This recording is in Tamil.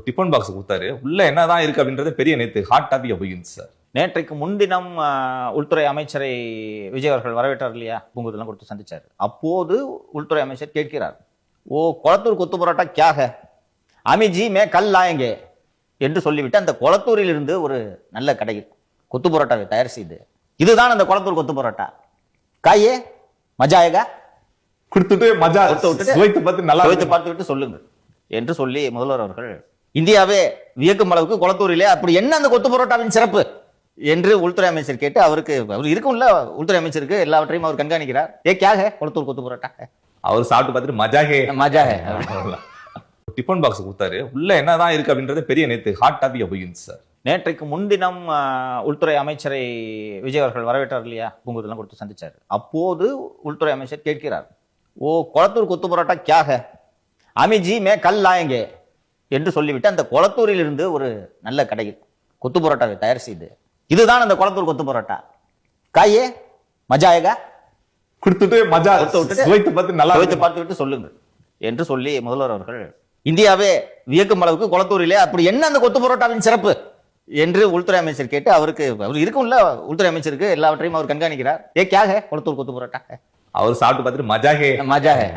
டிஃபன் பாக்ஸ் கொடுத்தாரு. உள்ள என்னதான் இருக்கு அப்படின்றது பெரிய நேத்து ஹாட் டாபிக் போயிருந்து சார். நேற்றைக்கு முன்தினம் உள்துறை அமைச்சரை விஜய் அவர்கள் வரவேற்றார் இல்லையா, பூங்குதெல்லாம் கொடுத்து சந்திச்சார். அப்போது உள்துறை அமைச்சர் கேட்கிறார், ஓ கொளத்தூர் கொத்து பரோட்டா கியா ஹை, அமிஜி மே கல் லாயங்கே என்று சொல்லிவிட்டு அந்த கொளத்தூரில் இருந்து ஒரு நல்ல கடையில் கொத்து பரோட்டாவை தயார் செய்து, இதுதான் அந்த கொளத்தூர் கொத்து பரோட்டா, காயே மஜாயகா கொடுத்துட்டு மஜா சுவைத்து பார்த்து நல்லா சுவைத்து பார்த்து விட்டு சொல்லுங்கள் என்று சொல்லி முதல்வர் அவர்கள் இந்தியாவே வியக்கும் அளவுக்கு கொளத்தூரிலே அப்படி என்ன அந்த கொத்து பரோட்டாவின் சிறப்பு என்று உள்துறை அமைச்சர் கேட்டு, அவருக்கு அவர் இருக்கும்ல உள்துறை அமைச்சருக்கு எல்லாவற்றையும் அவர் கண்காணிக்கிறார். ஏ கியா ஹை கொளத்தூர் கொத்து பரோட்டா, அவர் சாப்பிட்டு பார்த்துட்டு மஜாகே மஜாகே. டிஃபன் பாக்ஸ் கொடுத்தாரு. உள்ள என்னதான் இருக்கு அப்படின்றது பெரிய நேத்து ஹாட் டாபிக் போயிருந்து சார். நேற்றைக்கு முன்தினம் உள்துறை அமைச்சரை விஜய் அவர்கள் வரவேற்றார் இல்லையா, பூங்குதெல்லாம் கொடுத்து சந்திச்சார். அப்போது உள்துறை அமைச்சர் கேட்கிறார், ஓ கொளத்தூர் கொத்து பரோட்டா கியா ஹை, அமிஜி மே கல் லாயங்கே என்று சொல்லிவிட்டு அந்த கொளத்தூரில் இருந்து ஒரு நல்ல கடையில் கொத்து பரோட்டாவை தயார் செய்து, இதுதான் அந்த கொளத்தூர் கொத்து பரோட்டா, காயே மஜாயகா கொடுத்துட்டு மஜா சுவைத்து பார்த்து நல்லா சுவைத்து பார்த்து விட்டு சொல்லுங்கள் என்று சொல்லி முதல்வர் அவர்கள் இந்தியாவே வியக்கும் அளவுக்கு கொளத்தூரிலே அப்படி என்ன அந்த கொத்து பரோட்டாவின் சிறப்பு என்று உள்துறை அமைச்சர் கேட்டு, அவருக்கு அவர் இருக்கும்ல உள்துறை அமைச்சருக்கு எல்லாவற்றையும் அவர் கண்காணிக்கிறார். ஏ கியா ஹை கொளத்தூர் கொத்து பரோட்டா, அவர் சாப்பிட்டு பார்த்துட்டு மஜாகே மஜாகே.